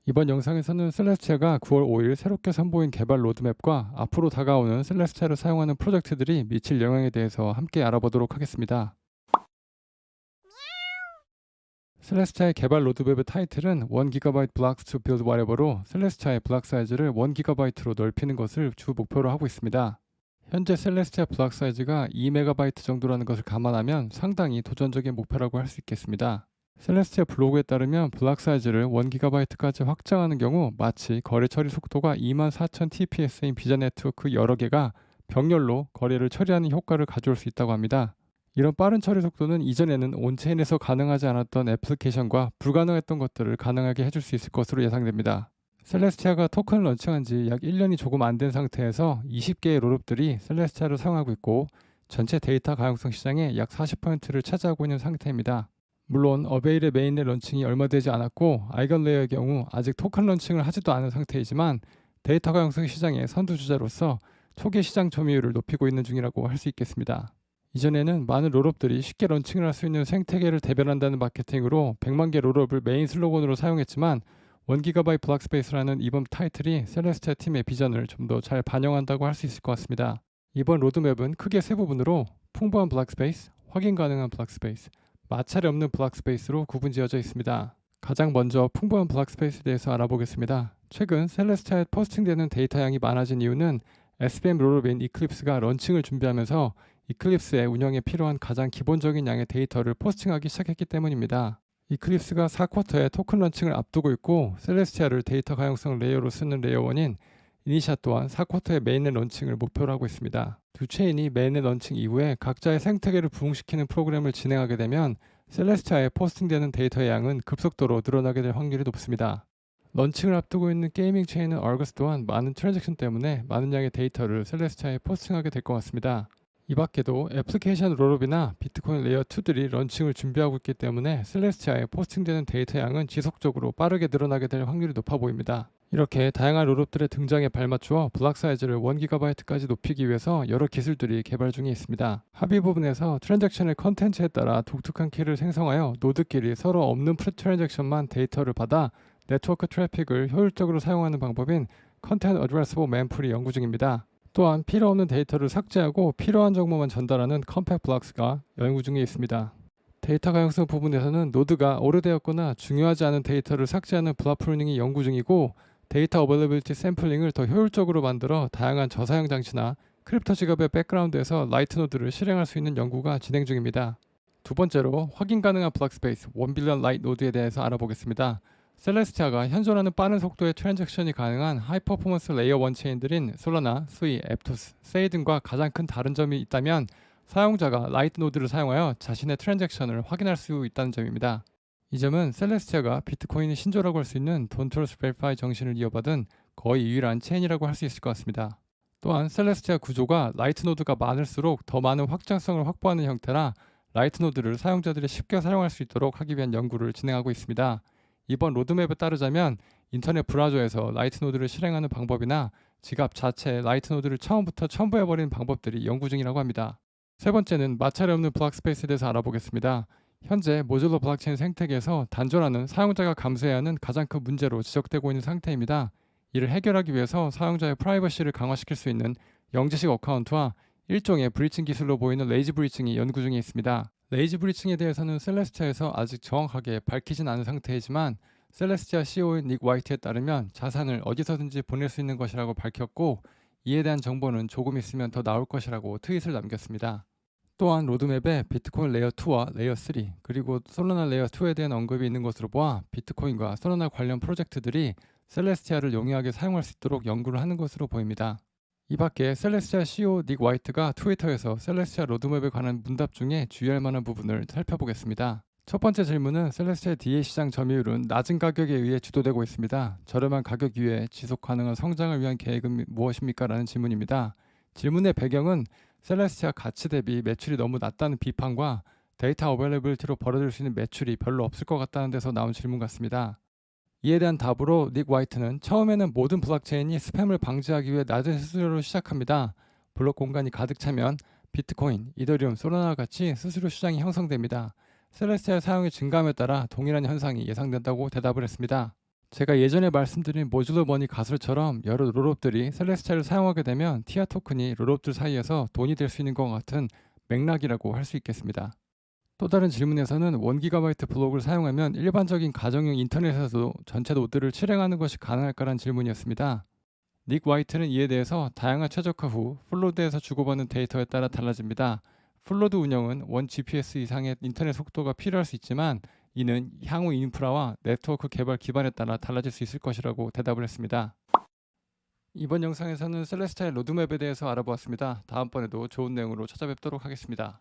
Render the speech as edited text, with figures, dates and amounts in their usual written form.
이번 영상에서는 셀레스티아가 9월 5일 새롭게 선보인 개발 로드맵과 앞으로 다가오는 셀레스티아를 사용하는 프로젝트들이 미칠 영향에 대해서 함께 알아보도록 하겠습니다. 셀레스티아의 개발 로드맵의 타이틀은 1GB blocks to build whatever로 셀레스티아의 블록 사이즈를 1GB로 넓히는 것을 주 목표로 하고 있습니다. 현재 셀레스티아 블록 사이즈가 2MB 정도라는 것을 감안하면 상당히 도전적인 목표라고 할 수 있겠습니다. 셀레스티아 블로그에 따르면 블록 사이즈를 1GB까지 확장하는 경우 마치 거래 처리 속도가 24,000 TPS인 비전 네트워크 여러 개가 병렬로 거래를 처리하는 효과를 가져올 수 있다고 합니다. 이런 빠른 처리 속도는 이전에는 온체인에서 가능하지 않았던 애플리케이션과 불가능했던 것들을 가능하게 해줄 수 있을 것으로 예상됩니다. 셀레스티아가 토큰을 런칭한 지 약 1년이 조금 안 된 상태에서 20개의 롤업들이 셀레스티아를 사용하고 있고 전체 데이터 가용성 시장의 약 40%를 차지하고 있는 상태입니다. 물론 어베일의 메인넷 런칭이 얼마 되지 않았고 아이건레어의 경우 아직 토큰 런칭을 하지도 않은 상태이지만 데이터 가용성 시장의 선두주자로서 초기 시장 점유율을 높이고 있는 중이라고 할 수 있겠습니다. 이전에는 많은 롤업들이 쉽게 런칭을 할 수 있는 생태계를 대변한다는 마케팅으로 100만 개 롤업을 메인 슬로건으로 사용했지만 1GB 블록 스페이스라는 이번 타이틀이 셀레스티아 팀의 비전을 좀 더 잘 반영한다고 할 수 있을 것 같습니다. 이번 로드맵은 크게 세 부분으로 풍부한 블록 스페이스, 확인 가능한 블록 스페이스, 마찰이 없는 블록 스페이스로 구분지어져 있습니다. 가장 먼저 풍부한 블록 스페이스에 대해서 알아보겠습니다. 최근 셀레스티아에 포스팅되는 데이터 양이 많아진 이유는 SVM 롤업인 이클립스가 런칭을 준비하면서 이클립스의 운영에 필요한 가장 기본적인 양의 데이터를 포스팅하기 시작했기 때문입니다. 이클립스가 4쿼터에 토큰 런칭을 앞두고 있고 셀레스티아를 데이터 가용성 레이어로 쓰는 레이어 1인 이니샤 또한 4쿼터의 메인넷 런칭을 목표로 하고 있습니다. 두 체인이 메인넷 런칭 이후에 각자의 생태계를 부흥시키는 프로그램을 진행하게 되면 셀레스티아에 포스팅되는 데이터의 양은 급속도로 늘어나게 될 확률이 높습니다. 런칭을 앞두고 있는 게이밍 체인은 얼거스 또한 많은 트랜잭션 때문에 많은 양의 데이터를 셀레스티아에 포스팅하게 될 것 같습니다. 이 밖에도 애플리케이션 롤업이나 비트코인 레이어 2들이 런칭을 준비하고 있기 때문에 셀레스티아에 포스팅되는 데이터 양은 지속적으로 빠르게 늘어나게 될 확률이 높아 보입니다. 이렇게 다양한 롤업들의 등장에 발맞추어 블록 사이즈를 1GB까지 높이기 위해서 여러 기술들이 개발 중에 있습니다. 합의 부분에서 트랜잭션의 컨텐츠에 따라 독특한 키를 생성하여 노드끼리 서로 없는 트랜잭션만 데이터를 받아 네트워크 트래픽을 효율적으로 사용하는 방법인 컨텐트 어드레서블 맨풀이 연구 중입니다. 또한 필요 없는 데이터를 삭제하고 필요한 정보만 전달하는 컴팩트 블록스가 연구 중에 있습니다. 데이터 가용성 부분에서는 노드가 오래되었거나 중요하지 않은 데이터를 삭제하는 블록 프루닝이 연구 중이고 데이터 어베일러빌리티 샘플링을 더 효율적으로 만들어 다양한 저사양 장치나 크립토 지갑의 백그라운드에서 라이트 노드를 실행할 수 있는 연구가 진행 중입니다. 두 번째로 확인 가능한 블록 스페이스 1빌리언 라이트 노드에 대해서 알아보겠습니다. 셀레스티아가 현존하는 빠른 속도의 트랜잭션이 가능한 하이 퍼포먼스 레이어 1 체인들인 솔라나, 스위, 앱토스, 세이 등과 가장 큰 다른 점이 있다면 사용자가 라이트 노드를 사용하여 자신의 트랜잭션을 확인할 수 있다는 점입니다. 이 점은 셀레스티아가 비트코인의 신조라고 할 수 있는 Don't Trust Verify 정신을 이어받은 거의 유일한 체인이라고 할 수 있을 것 같습니다. 또한 셀레스티아 구조가 라이트 노드가 많을수록 더 많은 확장성을 확보하는 형태라 라이트 노드를 사용자들이 쉽게 사용할 수 있도록 하기 위한 연구를 진행하고 있습니다. 이번 로드맵에 따르자면 인터넷 브라우저에서 라이트 노드를 실행하는 방법이나 지갑 자체에 라이트 노드를 처음부터 첨부해버리는 방법들이 연구 중이라고 합니다. 세 번째는 마찰이 없는 블록 스페이스에 대해서 알아보겠습니다. 현재 모듈러 블록체인 생태계에서 단절하는 사용자가 감수해야 하는 가장 큰 문제로 지적되고 있는 상태입니다. 이를 해결하기 위해서 사용자의 프라이버시를 강화시킬 수 있는 영지식 어카운트와 일종의 브리칭 기술로 보이는 레이지 브리칭이 연구 중에 있습니다. 레이지 브리칭에 대해서는 셀레스티아에서 아직 정확하게 밝히진 않은 상태이지만 셀레스티아 CEO인 닉 화이트에 따르면 자산을 어디서든지 보낼 수 있는 것이라고 밝혔고 이에 대한 정보는 조금 있으면 더 나올 것이라고 트윗을 남겼습니다. 또한 로드맵에 비트코인 레이어 2와 레이어 3 그리고 솔라나 레이어 2에 대한 언급이 있는 것으로 보아 비트코인과 솔라나 관련 프로젝트들이 셀레스티아를 용이하게 사용할 수 있도록 연구를 하는 것으로 보입니다. 이 밖에 셀레스티아 CEO 닉 화이트가 트위터에서 셀레스티아 로드맵에 관한 문답 중에 주의할 만한 부분을 살펴보겠습니다. 첫 번째 질문은 셀레스티아 DA 시장 점유율은 낮은 가격에 의해 주도되고 있습니다. 저렴한 가격 이외에 지속 가능한 성장을 위한 계획은 무엇입니까? 라는 질문입니다. 질문의 배경은 셀레스티아 가치 대비 매출이 너무 낮다는 비판과 데이터 어베일러빌리티로 벌어들 수 있는 매출이 별로 없을 것 같다는 데서 나온 질문 같습니다. 이에 대한 답으로 닉 화이트는 처음에는 모든 블록체인이 스팸을 방지하기 위해 낮은 수수료로 시작합니다. 블록 공간이 가득 차면 비트코인, 이더리움, 솔라나와 같이 수수료 시장이 형성됩니다. 셀레스티아 사용이 증가함에 따라 동일한 현상이 예상된다고 대답을 했습니다. 제가 예전에 말씀드린 모듈러 머니 가설처럼 여러 롤업들이 셀레스타를 사용하게 되면 티아 토큰이 롤업들 사이에서 돈이 될 수 있는 것 같은 맥락이라고 할 수 있겠습니다. 또 다른 질문에서는 1GB 블록을 사용하면 일반적인 가정용 인터넷에서도 전체 노드를 실행하는 것이 가능할까라는 질문이었습니다. 닉 화이트는 이에 대해서 다양한 최적화 후 플로드에서 주고받는 데이터에 따라 달라집니다. 플로드 운영은 1GPS 이상의 인터넷 속도가 필요할 수 있지만 이는 향후 인프라와 네트워크 개발 기반에 따라 달라질 수 있을 것이라고 대답을 했습니다. 이번 영상에서는 셀레스타의 로드맵에 대해서 알아보았습니다. 다음번에도 좋은 내용으로 찾아뵙도록 하겠습니다.